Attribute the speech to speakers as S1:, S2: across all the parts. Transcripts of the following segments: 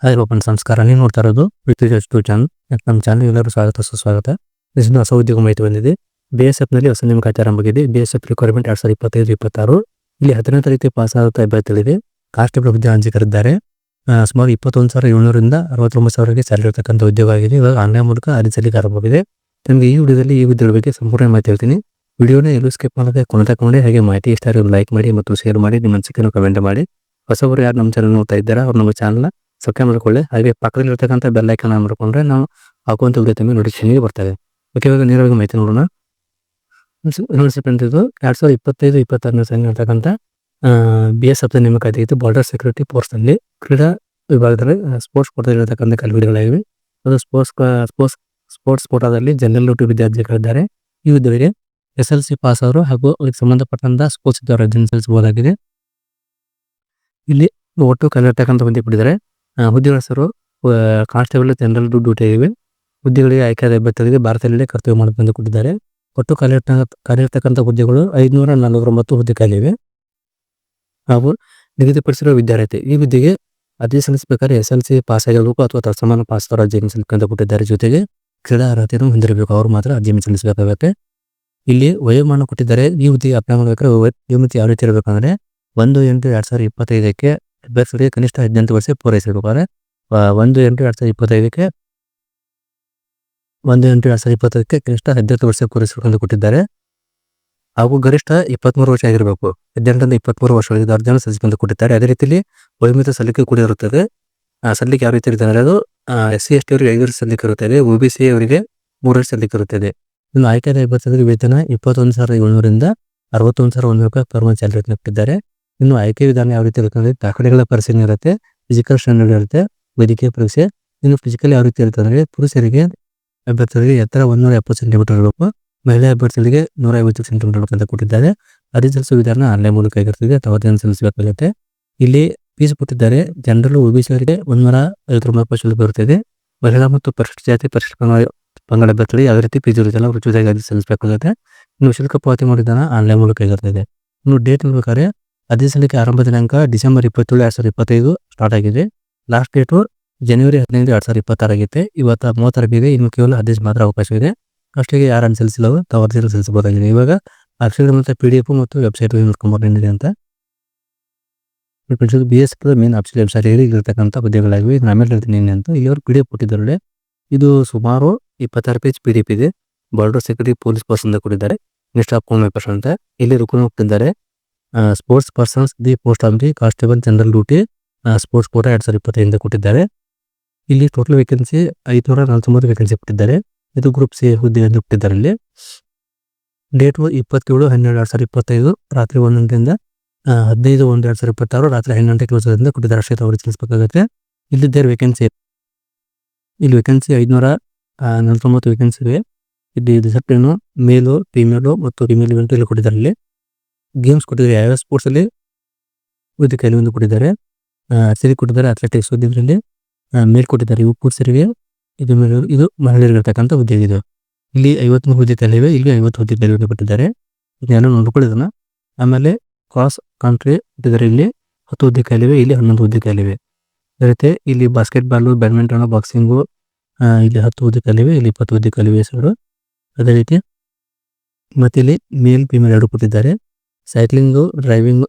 S1: Hi open ಸಂಸ್ಕಾರ ನೀವು ನೋಡ್ತಾ ಇರೋದು ಟು ಚಾನಲ್. ನಮ್ಮ ಚಾನಲ್ ಎಲ್ಲರೂ ಸ್ವಾಗತ ಸುಸ್ವಾಗತ. ಇದನ್ನು ಹೊಸ ಉದ್ಯೋಗ ಮಾಹಿತಿ ಬಂದಿದೆ. BSF ನಲ್ಲಿ ಹೊಸ ನೇಮಕಾತಿ ಆರಂಭವಾಗಿದೆ. BSF requirement 2025-26. ಇಲ್ಲಿ 18ನೇ ತರಗತಿ ಪಾಸ್ ಆಗುತ್ತಾ ಅಭ್ಯರ್ಥಿಗಳಿದೆ. ಕಾನ್ಸ್ಟೇಬಲ್ ಹುದ್ದೆ ಹಂಚಿ ಕರೆದಿದ್ದಾರೆ. ಸುಮಾರು 21,700ರಿಂದ 69,000ಗೆ ಸ್ಯಾಲರಿ ಇರತಕ್ಕಂಥ ಉದ್ಯೋಗ ಆಗಿದೆ. ಇವಾಗ ಆನ್ಲೈನ್ ಮೂಲಕ ಅರ್ಜಿ ಸಲ್ಲಿಕೆ ಆರಂಭವಾಗಿದೆ. ನಿಮಗೆ ಈ ವಿಡಿಯೋದಲ್ಲಿ ಈ ಉದ್ಯೋಗದ ಬಗ್ಗೆ ಸಂಪೂರ್ಣ ಮಾಹಿತಿ ಹೇಳ್ತೀನಿ. ವಿಡಿಯೋನ ಎಲ್ಲೂ ಸ್ಕಿಪ್ ಮಾಡದೆ ಕೊನೆತಗೊಂಡು ಹಾಗೆ ಮಾಹಿತಿ ಇಷ್ಟ ಆಗಿ ಲೈಕ್ ಮಾಡಿ ಮತ್ತು ಶೇರ್ ಮಾಡಿ, ನಿಮ್ಮ ಅನಿಸಿಕೆಯನ್ನು ಕಮೆಂಟ್ ಮಾಡಿ. ಹೊಸಬರು ಯಾರು ನಮ್ಮ ಚಾನಲ್ ನೋಡ್ತಾ ಇದ್ದಾರೆ ಅವ್ರು ನಮ್ಮ ಚಾನಲ್ನ ಸಬ್ಸ್ಕ್ರೈಬ್ ಮಾಡ್ಕೊಳ್ಳಿ. ಹಾಗೆ ಪಕ್ಕದಲ್ಲಿ ಇರ್ತಕ್ಕಂಥ ಬೆಲ್ ಐಕಾನ್ ಆನ್ ಮಾಡ್ಕೊಂಡ್ರೆ ನಾವು ಹಾಕುವಂಥ ವಿಡಿಯೋ ತಮಗೆ ನೋಟಿಫಿಕೇಶನ್ ಬರ್ತದೆ. ಓಕೆ, ಇವಾಗ ನೇರವಾಗಿ ಮಾಹಿತಿ ನೋಡೋಣ. ಇದು 2025-26ನೇ ಸಾಲಿನ ಇರ್ತಕ್ಕಂಥ BSF ನೇಮಕಾತಿ ಆಗಿತ್ತು. ಬಾರ್ಡರ್ ಸೆಕ್ಯೂರಿಟಿ ಫೋರ್ಸ್ನಲ್ಲಿ ಕ್ರೀಡಾ ವಿಭಾಗದಲ್ಲಿ ಸ್ಪೋರ್ಟ್ಸ್ ಕೋಟಾದಲ್ಲಿ ಇರತಕ್ಕಂಥ ಕಲ್ವಿಡಿಗಳಾಗಿವೆ. ಅದು ಸ್ಪೋರ್ಟ್ಸ್ ಕೋಟಾದಲ್ಲಿ ಜನರಲ್ ಡ್ಯೂಟಿ ವಿದ್ಯಾರ್ಥಿಗಳಿದ್ದಾರೆ. ಈ ಹುದ್ದೆಗೆ SLC ಪಾಸ್ ಅವರು ಹಾಗೂ ಅದಕ್ಕೆ ಸಂಬಂಧಪಟ್ಟಂತ ಸ್ಪೋರ್ಟ್ಸ್ ಇದ್ದವರು ಅರ್ಜಿ ಸಲ್ಲಿಸಬಹುದಾಗಿದೆ. ಇಲ್ಲಿ ಒಟ್ಟು ಕಲಿರ್ತಕ್ಕಂಥ ಹುದ್ದೆ ಕೊಟ್ಟಿದ್ದಾರೆ. ಹುದ್ದೆಗಳ ಹೆಸರು ಕಾನ್ಸ್ಟೇಬಲ್ ಜನರಲ್ ಡ್ಯೂಟಿ ಆಗಿವೆ. ಹುದ್ದೆಗಳಿಗೆ ಆಯ್ಕೆಯಾದ ಅಭ್ಯರ್ಥಿಗಳಿಗೆ ಭಾರತದಲ್ಲೇ ಕರ್ತವ್ಯ ಮಾಡಬೇಕೆಂದು ಕೊಟ್ಟಿದ್ದಾರೆ. ಒಟ್ಟು ಕಲಿರ್ತಕ್ಕಂಥ ಹುದ್ದೆಗಳು 549 ಹುದ್ದೆ ಖಾಲಿವೆ. ಹಾಗೂ ನಿಗದಿಪಡಿಸಿರುವ ವಿದ್ಯಾರ್ಥಿ ಈ ಹುದ್ದೆಗೆ ಅರ್ಜಿ ಸಲ್ಲಿಸಬೇಕಾದ್ರೆ SLC ಪಾಸ್ ಆಗಿರಬೇಕು ಅಥವಾ ತತ್ಸಮಾನ ಪಾಸ್ ಅವರ ಅರ್ಜಿಯನ್ನು ಸಲ್ಲಿಸಬೇಕಂತ ಕೊಟ್ಟಿದ್ದಾರೆ. ಜೊತೆಗೆ ಕ್ರೀಡಾ ಅರ್ಹತೆಯನ್ನು ಹೊಂದಿರಬೇಕು, ಅವರು ಮಾತ್ರ ಅರ್ಜಿಯನ್ನು ಸಲ್ಲಿಸಬೇಕಾಗುತ್ತೆ. ಇಲ್ಲಿ ವಯೋಮಾನ ಕೊಟ್ಟಿದ್ದಾರೆ. ಈ ಹುದ್ದೆಗೆ ಅಪ್ಲೈ ಮಾಡಬೇಕಾದ್ರೆ ವಯೋಮಿತಿ ಯಾವ ರೀತಿ ಇರಬೇಕಂದ್ರೆ 1/8/2025ಕ್ಕೆ ಅಭ್ಯರ್ಥಿಗಳಿಗೆ ಕನಿಷ್ಠ 18 ವರ್ಷ ಪೂರೈಸಿರ್ಬೇಕಾದ್ರೆ 1/8/2025ಕ್ಕೆ ಕನಿಷ್ಠ 18 ವರ್ಷ ಪೂರೈಸಬೇಕೆಂದು ಕೊಟ್ಟಿದ್ದಾರೆ. ಹಾಗೂ ಗರಿಷ್ಠ 23 ವರ್ಷ ಆಗಿರಬೇಕು. 18ರಿಂದ 23 ವರ್ಷಗಳಿಗೆ ಅರ್ಜಿಯನ್ನು ಸಲ್ಲಿಸಬೇಕೆಂದು ಕೊಟ್ಟಿದ್ದಾರೆ. ಅದೇ ರೀತಿಯಲ್ಲಿ ವಯೋಮಿತಿ ಸಲ್ಲಿಕೆ ಕೂಡ ಇರುತ್ತದೆ. ಸಲ್ಲಿಕೆ ಯಾವ ರೀತಿ ಇರುತ್ತೆ ಅಂದರೆ ಅದು SC/ST ಅವರಿಗೆ 5 ವರ್ಷ ಸಲ್ಲಿಕೆ ಇರುತ್ತದೆ. OBC ಅವರಿಗೆ 3 ವರ್ಷ ಸಲ್ಲಿಕೆ ಇರುತ್ತದೆ. ಇನ್ನು ಆಯ್ಕೆಯಾದ ಅಭ್ಯರ್ಥಿಗಳಿಗೆ ವೇತನ 21,700ರಿಂದ 61,100 ಪರ್ಮನೆಂಟ್ ಸ್ಯಾಲರಿ ಕೊಟ್ಟಿದ್ದಾರೆ. ಇನ್ನು ಆಯ್ಕೆ ವಿಧಾನ ಯಾವ ರೀತಿ ಇರುತ್ತೆ ಅಂದರೆ ದಾಖಲೆಗಳ ಪರಿಶೀಲನೆ ಇರುತ್ತೆ, ಫಿಸಿಕಲ್ ಸ್ಟ್ಯಾಂಡರ್ಡ್ ಇರುತ್ತೆ, ವೈದ್ಯಕೀಯ ಪರೀಕ್ಷೆ. ಇನ್ನು ಫಿಸಿಕಲ್ ಯಾವ ರೀತಿ ಇರುತ್ತೆ ಅಂದರೆ ಪುರುಷರಿಗೆ ಅಭ್ಯರ್ಥಿಗಳಿಗೆ ಎತ್ತರ 170 ಸೆಂಟಿಮೀಟರ್ ಇರಬೇಕು, ಮಹಿಳಾ ಅಭ್ಯರ್ಥಿಗಳಿಗೆ 150 ಸೆಂಟಿಮೀಟರ್ ಅಂತ ಕೊಟ್ಟಿದ್ದಾರೆ. ಅರ್ಜಿ ಸಲ್ಲಿಸುವ ವಿಧಾನ ಆನ್ಲೈನ್ ಮೂಲಕ ಆಗಿರ್ತದೆ. ಅವತ್ತನ್ನು ಸಲ್ಲಿಸಬೇಕಾಗುತ್ತೆ. ಇಲ್ಲಿ ಫೀಸ್ ಕೊಟ್ಟಿದ್ದಾರೆ. ಜನರಲ್ OBC ಅವರಿಗೆ 159 ಶುಲ್ಕ ಇರುತ್ತದೆ. ಮಹಿಳಾ ಮತ್ತು ಪರಿಶಿಷ್ಟ ಜಾತಿ ಪರಿಶಿಷ್ಟ ಪಂಗಡ ಅಭ್ಯರ್ಥಿಗಳಿಗೆ ಯಾವ ರೀತಿ ಫೀಸ್ ಇರುತ್ತಲ್ಲ ಉಚಿತವಾಗಿ ಅರ್ಜಿ ಸಲ್ಲಿಸಬೇಕಾಗುತ್ತೆ. ಇನ್ನು ಶುಲ್ಕ ಪಾವತಿ ಮಾಡೋ ವಿಧಾನ ಆನ್ಲೈನ್ ಮೂಲಕ ಆಗಿರ್ತದೆ. ಇನ್ನು ಡೇಟ್ ನೋಡ್ಬೇಕಾದ್ರೆ ಅರ್ಜಿ ಸಲ್ಲಿಕೆ ಆರಂಭ ದಿನಾಂಕ ಡಿಸೆಂಬರ್ 27, 2025 ಸ್ಟಾರ್ಟ್ ಆಗಿದೆ. ಲಾಸ್ಟ್ ಡೇಟು ಜನವರಿ 15, 2026 ಆಗಿದೆ. ಇವತ್ತು 30 ಇನ್ನು ಕೇವಲ 15 ಮಾತ್ರ ಅವಕಾಶವಿದೆ. ಅಷ್ಟಿಗೆ ಯಾರು ಅರ್ಜಿ ಸಲ್ಲಿಸಿಲ್ಲ ತಾವು ಅರ್ಜಿಯನ್ನು ಸಲ್ಲಿಸಬಹುದಾಗಿದೆ. ಇವಾಗ ಅಕ್ಷರ ಮತ್ತು PDF ಮತ್ತು ವೆಬ್ಸೈಟ್ ನೋಡ್ಕೊಂಬರ್ತಿದೆ ಅಂತ BSF ಮೇನ್ ಆಫೀಸಿಯಲ್ ವೆಬ್ಸೈಟ್ ಇರತಕ್ಕಂಥ ಹುದ್ದೆಗಳಾಗಿವೆ. ಇದನ್ನ ಆಮೇಲೆ ಹೇಳ್ತೀನಿ ಅಂತ. ಇಲ್ಲಿ ಅವರು PDF ಕೊಟ್ಟಿದ್ದಾರೆ. ಇದು ಸುಮಾರು 26 ಪೇಜ್ PDF ಇದೆ. ಬಾರ್ಡರ್ ಸೆಕ್ಯೂರಿಟಿ ಪೊಲೀಸ್ ಪರ್ಸನ್ ಕೊಟ್ಟಿದ್ದಾರೆ. ನೆಕ್ಸ್ಟ್ ಆಫ್ 100% ಅಂತ ಇಲ್ಲಿ ರುಕುನ್ ಕೊಟ್ಟಿದ್ದಾರೆ. Sports persons the post of the constable general duty sports Kota 2025 ಕೊಟ್ಟಿದ್ದಾರೆ. ಇಲ್ಲಿ ಟೋಟಲ್ ವೇಕೆನ್ಸಿ 549 ವೇಕೆನ್ಸಿ ಕೊಟ್ಟಿದ್ದಾರೆ. ಇದು ಗ್ರೂಪ್ C ಹುದ್ದೆಯನ್ನು ಕೊಟ್ಟಿದ್ದಾರೆ. ಇಲ್ಲಿ ಡೇಟು 27/12/2025 ರಾತ್ರಿ 1 ಗಂಟೆಯಿಂದ 15/1/2026 ರಾತ್ರಿ 12 ಗಂಟೆ ಕ್ಲೋಸರಿಂದ ಕೊಟ್ಟಿದ್ದಾರೆ. ಅಷ್ಟೇ ಅವರು ಸಲ್ಲಿಸಬೇಕಾಗುತ್ತೆ. ಇಲ್ಲಿ ದೇರ್ ವೇಕೆನ್ಸಿ 549 ವೇಕೆನ್ಸಿ ಇವೆ. ಇಲ್ಲಿ ಡಿಸಿಪ್ಲಿನು ಮೇಲು ಫಿಮೇಲು ಮತ್ತು ಫಿಮೇಲ್ ಇವೆಂಟ್ ಇಲ್ಲಿ ಕೊಟ್ಟಿದ್ದಾರೆ. ಇಲ್ಲಿ ಗೇಮ್ಸ್ ಕೊಟ್ಟಿದ್ದಾರೆ. ಯಾವ ಸ್ಪೋರ್ಟ್ಸ್ ಅಲ್ಲಿ ಹುದ್ದೆ ಕೆಲವೊಂದು ಕೊಟ್ಟಿದ್ದಾರೆ. ಆರ್ಚರಿ ಕೊಟ್ಟಿದ್ದಾರೆ, ಅಥ್ಲೆಟಿಕ್ಸ್ ಇದರಲ್ಲಿ ಮೇಲ್ ಕೊಟ್ಟಿದ್ದಾರೆ. ಇವು ಪುರುಷರಿಗೆ, ಇದು ಮಹಿಳೆಯರಿಗೆ ಇರ್ತಕ್ಕಂಥ ಹುದ್ದೆ ಇದೆ. ಇಲ್ಲಿ 53 ಹುದ್ದೆ ಖಾಲಿವೆ. ಇಲ್ಲಿ 50 ಹುದ್ದೆ ಖಾಲಿ ಕೊಟ್ಟಿದ್ದಾರೆ. ಇದನ್ನೆಲ್ಲ ನೋಡ್ಕೊಳ್ಳೋದನ್ನ. ಆಮೇಲೆ ಕ್ರಾಸ್ ಕಂಟ್ರಿ ಕೊಟ್ಟಿದ್ದಾರೆ. ಇಲ್ಲಿ 10 ಹುದ್ದೆ ಖಾಲಿವೆ. ಇಲ್ಲಿ 11 ಹುದ್ದೆ ಖಾಲಿವೆ ಇರುತ್ತೆ. ಇಲ್ಲಿ ಬಾಸ್ಕೆಟ್ಬಾಲು, ಬ್ಯಾಡ್ಮಿಂಟನ್, ಬಾಕ್ಸಿಂಗು ಇಲ್ಲಿ 10 ಹುದ್ದೆ ಖಾಲಿವೆ. ಇಲ್ಲಿ 20 ಹುದ್ದೆ ಖಾಲಿವೆ ಹೆಸರು. ಅದೇ ರೀತಿ ಮತ್ತೆ ಇಲ್ಲಿ ಮೇಲ್ ಫಿಮೇಲ್ 2 ಕೊಟ್ಟಿದ್ದಾರೆ. ಸೈಕ್ಲಿಂಗು, ಡ್ರೈವಿಂಗು,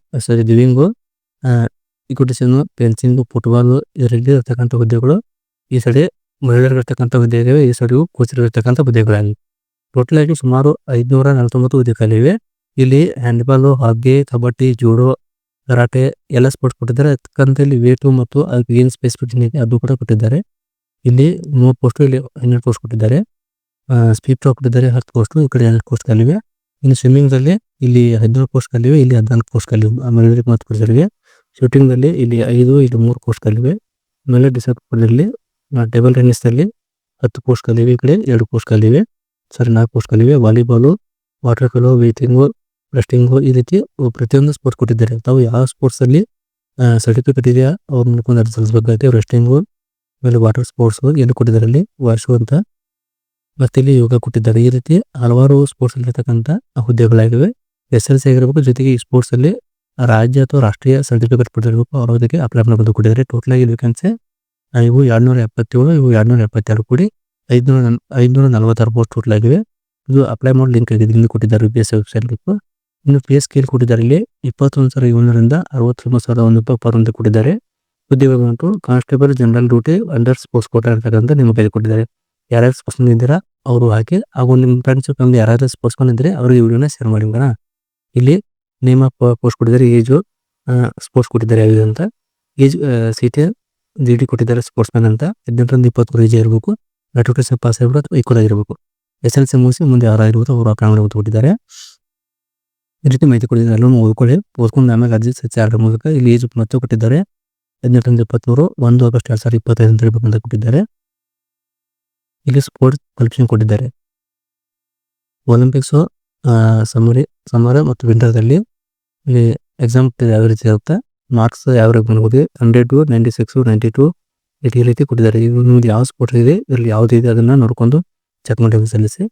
S1: ಇಕ್ವಿಟೇಷನು, ಫೆನ್ಸಿಂಗು, ಫುಟ್ಬಾಲು ಇದರಲ್ಲಿ ಇರ್ತಕ್ಕಂಥ ಹುದ್ದೆಗಳು. ಈ ಸೈಡ್ ಮಹಿಳೆಯರಿಗಿರ್ತಕ್ಕಂಥ ಹುದ್ದೆ ಇವೆ. ಈ ಸೈಡ್ ಕೋಚರಿಗಿರ್ತಕ್ಕಂಥ ಹುದ್ದೆಗಳಾಗಿವೆ. ಟೋಟಲ್ ಆಗಿ ಸುಮಾರು 549 ಹುದ್ದೆ ಖಾಲಿವೆ. ಇಲ್ಲಿ ಹ್ಯಾಂಡ್ಬಾಲು, ಹಾಕಿ, ಕಬಡ್ಡಿ, ಜೂಡೋ, ಕರಾಟೆ ಎಲ್ಲ ಸ್ಪೋರ್ಟ್ಸ್ ಕೊಟ್ಟಿದ್ದಾರೆ. ಅದಕ್ಕಂತ ಇಲ್ಲಿ ವೇಟು ಮತ್ತು ಅದಕ್ಕೆ ಏನು ಸ್ಪೆಸಿಫಿಕೇಶನ್ ಇದೆ ಅದು ಕೂಡ ಕೊಟ್ಟಿದ್ದಾರೆ. ಇಲ್ಲಿ 3 ಪೋಸ್ಟು, ಇಲ್ಲಿ 12 ಪೋಸ್ಟ್ ಕೊಟ್ಟಿದ್ದಾರೆ. ಸ್ಪೀಡ್ ಕೊಟ್ಟಿದ್ದಾರೆ 10 ಪೋಸ್ಟು, ಈ ಕಡೆ 12 ಪೋಸ್ಟ್ ಖಾಲಿವೆ. ಇನ್ನು ಸ್ವಿಮ್ಮಿಂಗ್ದಲ್ಲಿ ಇಲ್ಲಿ 17 ಪೋಸ್ಟ್ ಖಾಲಿವೆ. ಇಲ್ಲಿ 14 ಪೋಸ್ಟ್ ಖಾಲಿವೆ ಮಹಿಳೆಯರಿಗೆ ಮತ್ತು ಪುರುಷರಿಗೆ. ಶೂಟಿಂಗ್ನಲ್ಲಿ ಇಲ್ಲಿ 5, ಇಲ್ಲಿ 3 ಪೋಸ್ಟ್ ಖಾಲಿವೆ. ಆಮೇಲೆ ಡಿಸಿಪ್ಲಿನಲ್ಲಿ ಟೇಬಲ್ ಟೆನ್ನಿಸ್ನಲ್ಲಿ 10 ಪೋಸ್ಟ್ ಖಾಲಿವೆ. ಈ ಕಡೆ 2 ಪೋಸ್ಟ್ ಖಾಲಿವೆ. 4 ಪೋಸ್ಟ್ ಖಾಲಿವೆ. ವಾಲಿಬಾಲು, ವಾಟರ್ ಪೋಲೋ, ವೇಟಿಂಗು, ರೆಸ್ಟಿಂಗು ಈ ರೀತಿ ಪ್ರತಿಯೊಂದು ಸ್ಪೋರ್ಟ್ಸ್ ಕೊಟ್ಟಿದ್ದಾರೆ. ತಾವು ಯಾವ ಸ್ಪೋರ್ಟ್ಸಲ್ಲಿ ಸರ್ಟಿಫಿಕೇಟ್ ಇದೆಯಾ ಅವ್ರು ನೋಡ್ಕೊಂಡು ಅರ್ಜಿ ಸಲ್ಲಿಸಬೇಕಾಗುತ್ತೆ. ರೆಸ್ಟಿಂಗು, ಆಮೇಲೆ ವಾಟರ್ ಸ್ಪೋರ್ಟ್ಸು ಏನು ಕೊಟ್ಟಿದ್ದಾರೆ. ಇಲ್ಲಿ ವಾಶು ಅಂತ ಮತ್ತೆ ಇಲ್ಲಿ ಯೋಗ ಕೊಟ್ಟಿದ್ದಾರೆ. ಈ ರೀತಿ ಹಲವಾರು ಸ್ಪೋರ್ಟ್ಸ್ ಅಲ್ಲಿ ಇರ್ತಕ್ಕಂಥ ಹುದ್ದೆಗಳಾಗಿವೆ. SLC ಆಗಿರಬೇಕು. ಜೊತೆಗೆ ಈ ಸ್ಪೋರ್ಟ್ಸ್ ಅಲ್ಲಿ ರಾಜ್ಯ ಅಥವಾ ರಾಷ್ಟ್ರೀಯ ಸರ್ಟಿಫಿಕೇಟ್ ಪಡೆದಿರಬೇಕು. ಅವರಿಗೆ ಅಪ್ಲೈ ಮಾಡಬಹುದು ಕೊಟ್ಟಿದ್ದಾರೆ. ಟೋಟಲ್ ಆಗಿ ವೇಕೆನ್ಸಿ ಇವು 277, ಇವು 272 ಕೂಡಿ 546 ಪೋಸ್ಟ್ ಟೋಟಲ್ ಆಗಿವೆ. ಇದು ಅಪ್ಲೈ ಮಾಡೋ ಲಿಂಕ್ ಆಗಿದೆ, ಇಲ್ಲಿ ಕೊಟ್ಟಿದ್ದಾರೆ UPSC ವೆಬ್ಸೈಟ್ ಲಿಂಕ್. ಇನ್ನು ಪೇ ಸ್ಕೇಲ್ ಕೊಟ್ಟಿದ್ದಾರೆ, ಇಲ್ಲಿ 21,700ರಿಂದ 69,001 ರೂಪಾಯಿ ಪರ್ ಅಂತ ಕೊಟ್ಟಿದ್ದಾರೆ. ಹುದ್ದೆಗಳು ಬಂತು constable general duty under sports Kota ಅಂತಕ್ಕಂಥ ನಿಮ್ಮ ಕೈಲಿ ಕೊಟ್ಟಿದ್ದಾರೆ. ಯಾರ್ಯಾರು ಸ್ಪೋರ್ಟ್ಸ್ ಇದ್ದೀರಾ ಅವರು ಹಾಕಿ, ಹಾಗೂ ನಿಮ್ಮ ಫ್ರೆಂಡ್ಸ್ ಫ್ಯಾಮಿಲಿ ಯಾರಾದ್ರೂ ಸ್ಪೋರ್ಟ್ಸ್ ಇದ್ರೆ ಅವ್ರಿಗೆ ವಿಡಿಯೋನ ಶೇರ್ ಮಾಡಿ. ಇಲ್ಲಿ ನೇಮ್ ಆಫ್ ಪೋಸ್ಟ್ ಕೊಟ್ಟಿದ್ದಾರೆ, ಏಜು ಸ್ಪೋರ್ಟ್ಸ್ ಕೊಟ್ಟಿದ್ದಾರೆ ಯಾವುದು ಅಂತ, ಏಜ್ CT GD ಕೊಟ್ಟಿದ್ದಾರೆ ಸ್ಪೋರ್ಟ್ಸ್ ಮ್ಯಾನ್ ಅಂತ. 18ರಿಂದ 23 ಏಜ್ ಇರಬೇಕು, ಗ್ರಾಜುಯೇಷನ್ ಪಾಸ್ ಆಗಿರ್ಬೋದು ಅಥವಾ ಈಕ್ವಲ್ ಆಗಿರಬೇಕು. SLC ಮುಗಿಸಿ ಮುಂದೆ ಯಾರಾಗಿರ್ಬೋದು ಅವರು ಅಪ್ಲೈ ಮಾಡಿ ಕೊಟ್ಟಿದ್ದಾರೆ. ಈ ರೀತಿ ಮಾಹಿತಿ ಕೊಟ್ಟಿದ್ದಾರೆ, ಎಲ್ಲರೂ ಓದ್ಕೊಳ್ಳಿ. ಓದ್ಕೊಂಡು ಆಮೇಲೆ ಅರ್ಜಿ ಸಲ್ಲಿಸಿ ಮೂಲಕ. ಇಲ್ಲಿ ಏಜ್ ಮತ್ತೆ ಕೊಟ್ಟಿದ್ದಾರೆ 18ರಿಂದ 23, 1 ಆಗಸ್ಟ್ 2025 ಅಂತ ಹೇಳ್ಬೇಕಂತ ಕೊಟ್ಟಿದ್ದಾರೆ. ಇಲ್ಲಿ ಸ್ಪೋರ್ಟ್ಸ್ ಕ್ವಾಲಿಫಿಕೇಶನ್ ಕೊಟ್ಟಿದ್ದಾರೆ. ಒಲಿಂಪಿಕ್ಸ್ ಸಮರ ಮತ್ತು ವಿಂಟರ್ದಲ್ಲಿ ಇಲ್ಲಿ ಎಕ್ಸಾಮ್ ಯಾವ ರೀತಿ ಇರುತ್ತೆ, ಮಾರ್ಕ್ಸ್ ಯಾವ ರೀತಿ ಬಂದ್ಬೋದು, 100, 96, 92 ಈ ರೀತಿ ಕೊಟ್ಟಿದ್ದಾರೆ. ನಿಮ್ದು ಯಾವ ಸ್ಪೋರ್ಟ್ಸ್ ಇದೆ, ಇಲ್ಲಿ ಯಾವುದಿದೆ ಅದನ್ನ ನೋಡ್ಕೊಂಡು ಚೆಕ್ ಮಾಡಿ ಸಲ್ಲಿಸಿ.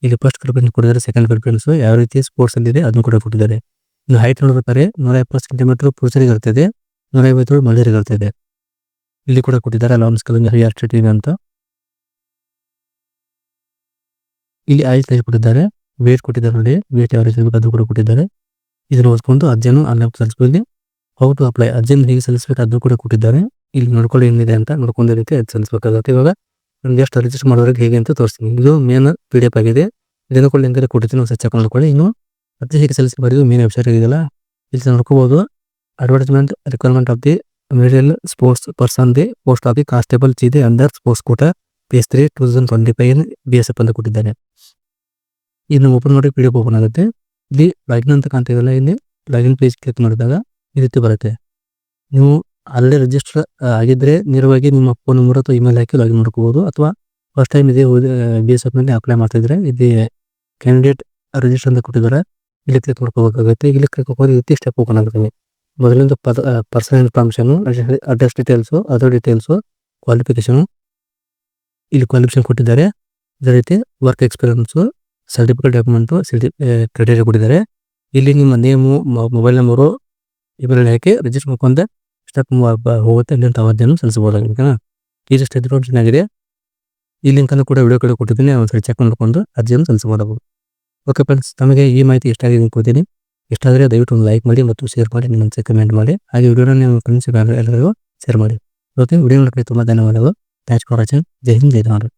S1: ಇಲ್ಲಿ ಫಸ್ಟ್ ಪ್ರಿಫರೆನ್ಸ್ ಕೊಟ್ಟಿದ್ದಾರೆ, ಸೆಕೆಂಡ್ ಪ್ರಿಫರೆನ್ಸ್ ಯಾವ ರೀತಿ ಸ್ಪೋರ್ಟ್ಸ್ ಅಲ್ಲಿ ಇದೆ ಅದನ್ನು ಕೂಡ ಕೊಟ್ಟಿದ್ದಾರೆ. ಇನ್ನು ಹೈಟ್ ನೋಡ್ಬೇಕಾದ್ರೆ 170 ಸೆಂಟಿಮೀಟರ್ ಪುರುಷರಿಗೆ ಇರ್ತದೆ, 150 ಮಹಿಳೆಯರಿಗೆ ಇರ್ತದೆ. ಇಲ್ಲಿ ಕೂಡ ಕೊಟ್ಟಿದ್ದಾರೆ ಅಲೌನ್ಸ್ ಹೈಯರ್ ಸ್ಟೇಟಿಂಗ್ ಅಂತ. ಇಲ್ಲಿ ಐಸ್ ಕೊಟ್ಟಿದ್ದಾರೆ, ವೇಟ್ ಕೊಟ್ಟಿದ್ದಾರೆ ನೋಡಿ, ವೇಟ್ ಯಾವ ರೀತಿ ಅದು ಕೂಡ ಕೊಟ್ಟಿದ್ದಾರೆ. ಇದನ್ನು ಓದ್ಕೊಂಡು ಅರ್ಜಿಯನ್ನು ಆನ್ಲೈನ್ ಸಲ್ಲಿಸಬಹುದು. ಹೌ ಟು ಅಪ್ಲೈ ಅರ್ಜಿಯನ್ನು ಹೇಗೆ ಸಲ್ಲಿಸಬೇಕು ಅದನ್ನು ಕೂಡ ಕೊಟ್ಟಿದ್ದಾರೆ. ಇಲ್ಲಿ ನೋಡ್ಕೊಳ್ಳಿ ಏನಿದೆ ಅಂತ ನೋಡ್ಕೊಂಡ ರೀತಿ ಅದು ಸಲ್ಲಿಸಬೇಕಾಗುತ್ತೆ. ಇವಾಗ ನಮ್ಗೆ ಎಷ್ಟು ರಿಜಿಸ್ಟರ್ ಮಾಡೋರಿಗೆ ಹೇಗೆ ಅಂತ ತೋರಿಸ್ತೀನಿ. ಇದು ಮೇನ್ PDF ಆಗಿದೆ, ಇದನ್ನು ಕೂಡ ಲಿಂಕ್ ಕೊಟ್ಟಿದ್ದೀನಿ, ಒಂದು ಚೆಕ್ ಮಾಡ್ಕೊಳ್ಳಿ. ಇನ್ನು ಅರ್ಜಿ ಹೇಗೆ ಸಲ್ಲಿಸಬಾರದು ಮೇನ್ ವೆಬ್ಸೈಟ್ ಆಗಿದೆಯಲ್ಲ, ಇಲ್ಲಿ ನೋಡ್ಕೋಬಹುದು. Advertisement requirement of the middle sports person the post of the constable GD under sports quota Phase 3 2025 BSF ಅಂತ ಕೊಟ್ಟಿದ್ದಾರೆ. ಇದನ್ನು ಓಪನ್ ಮಾಡಿ PDF ಓಪನ್ ಆಗುತ್ತೆ. ಇಲ್ಲಿ ಲಾಗಿನ್ ಅಂತ ಕಾಣ್ತಿದೆಯಲ್ಲ, ಇಲ್ಲಿ ಲಾಗಿನ್ ಪೇಜ್ ಕ್ಲಿಕ್ ಮಾಡಿದಾಗ ಈ ರೀತಿ ಬರುತ್ತೆ. ನೀವು ಆಲ್ರೆಡಿ ರಿಜಿಸ್ಟರ್ ಆಗಿದ್ರೆ ನೇರವಾಗಿ ನಿಮ್ಮ ಫೋನ್ ನಂಬರ್ ಅಥವಾ ಇಮೇಲ್ ಹಾಕಿ ಲಾಗಿನ್ ಮಾಡ್ಕೋಬಹುದು. ಅಥವಾ ಫಸ್ಟ್ ಟೈಮ್ ಇದೆ BSF ನಲ್ಲಿ ಅಪ್ಲೈ ಮಾಡ್ತಿದ್ರೆ ಇಲ್ಲಿ ಕ್ಯಾಂಡಿಡೇಟ್ ರಿಜಿಸ್ಟರ್ ಅಂತ ಕೊಟ್ಟಿದ್ದಾರೆ, ಇಲ್ಲಿ ಕ್ಲಿಕ್ ಮಾಡ್ಕೋಬೇಕಾಗುತ್ತೆ. ಇಲ್ಲಿ ಕ್ಲಿಕ್ ಹೋಗಿ ಈ ರೀತಿ ಸ್ಟೆಪ್ ಓಪನ್ ಆಗುತ್ತೆ. ಮೊದಲಿಂದ personal information, address details, other details, qualification, ಇಲ್ಲಿ ಕ್ವಾಲಿಫಿಕೇಶನ್ ಕೊಟ್ಟಿದ್ದಾರೆ. ಇದೇ ರೀತಿ work experience, certificate document, criteria ಕೊಟ್ಟಿದ್ದಾರೆ. ಇಲ್ಲಿ ನಿಮ್ಮ ನೇಮು, ಮೊಬೈಲ್ ನಂಬರು ಇವೆಲ್ಲ ಹಾಕಿ ರಿಜಿಸ್ಟರ್ ಮಾಡ್ಕೊಂಡೆ ಸ್ಟೆಪ್ ಹೋಗುತ್ತೆ. ಅಲ್ಲಿಂದ ಅರ್ಜಿಯನ್ನು ಸಲ್ಲಿಸಬಹುದಾಗಿದೆ. ಇದಿಷ್ಟು ಇನ್ಫಾರ್ಮೇಷನ್ ಆಗಿದೆ. ಈ ಲಿಂಕನ್ನು ಕೂಡ ವಿಡಿಯೋ ಕಡೆ ಕೊಟ್ಟಿದ್ದೀನಿ, ಒಂದ್ಸರಿ ಚೆಕ್ ಮಾಡ್ಕೊಂಡು ಅರ್ಜಿಯನ್ನು ಸಲ್ಲಿಸಬಹುದಾಗುತ್ತೆ. ಓಕೆ ಫ್ರೆಂಡ್ಸ್, ತಮಗೆ ಈ ಮಾಹಿತಿ ಎಷ್ಟಾಗಿದೆ ಅನ್ಕೋತೀನಿ. ಇಷ್ಟಾದರೆ ದಯವಿಟ್ಟು ಒಂದು ಲೈಕ್ ಮಾಡಿ ಮತ್ತು ಶೇರ್ ಮಾಡಿ, ನಿಮ್ಮ ಕಮೆಂಟ್ ಮಾಡಿ. ಹಾಗೆ ವಿಡಿಯೋನ ನೀವು ಫ್ರೆಂಡ್ಸ್ ಎಲ್ಲರಿಗೂ ಶೇರ್ ಮಾಡಿ. ಓಕೆ, ವಿಡಿಯೋ ನೋಡೋಕ್ಕೆ ತುಂಬ ಧನ್ಯವಾದಗಳು. Thanks for watching. Jai Hind, Jai Karnataka.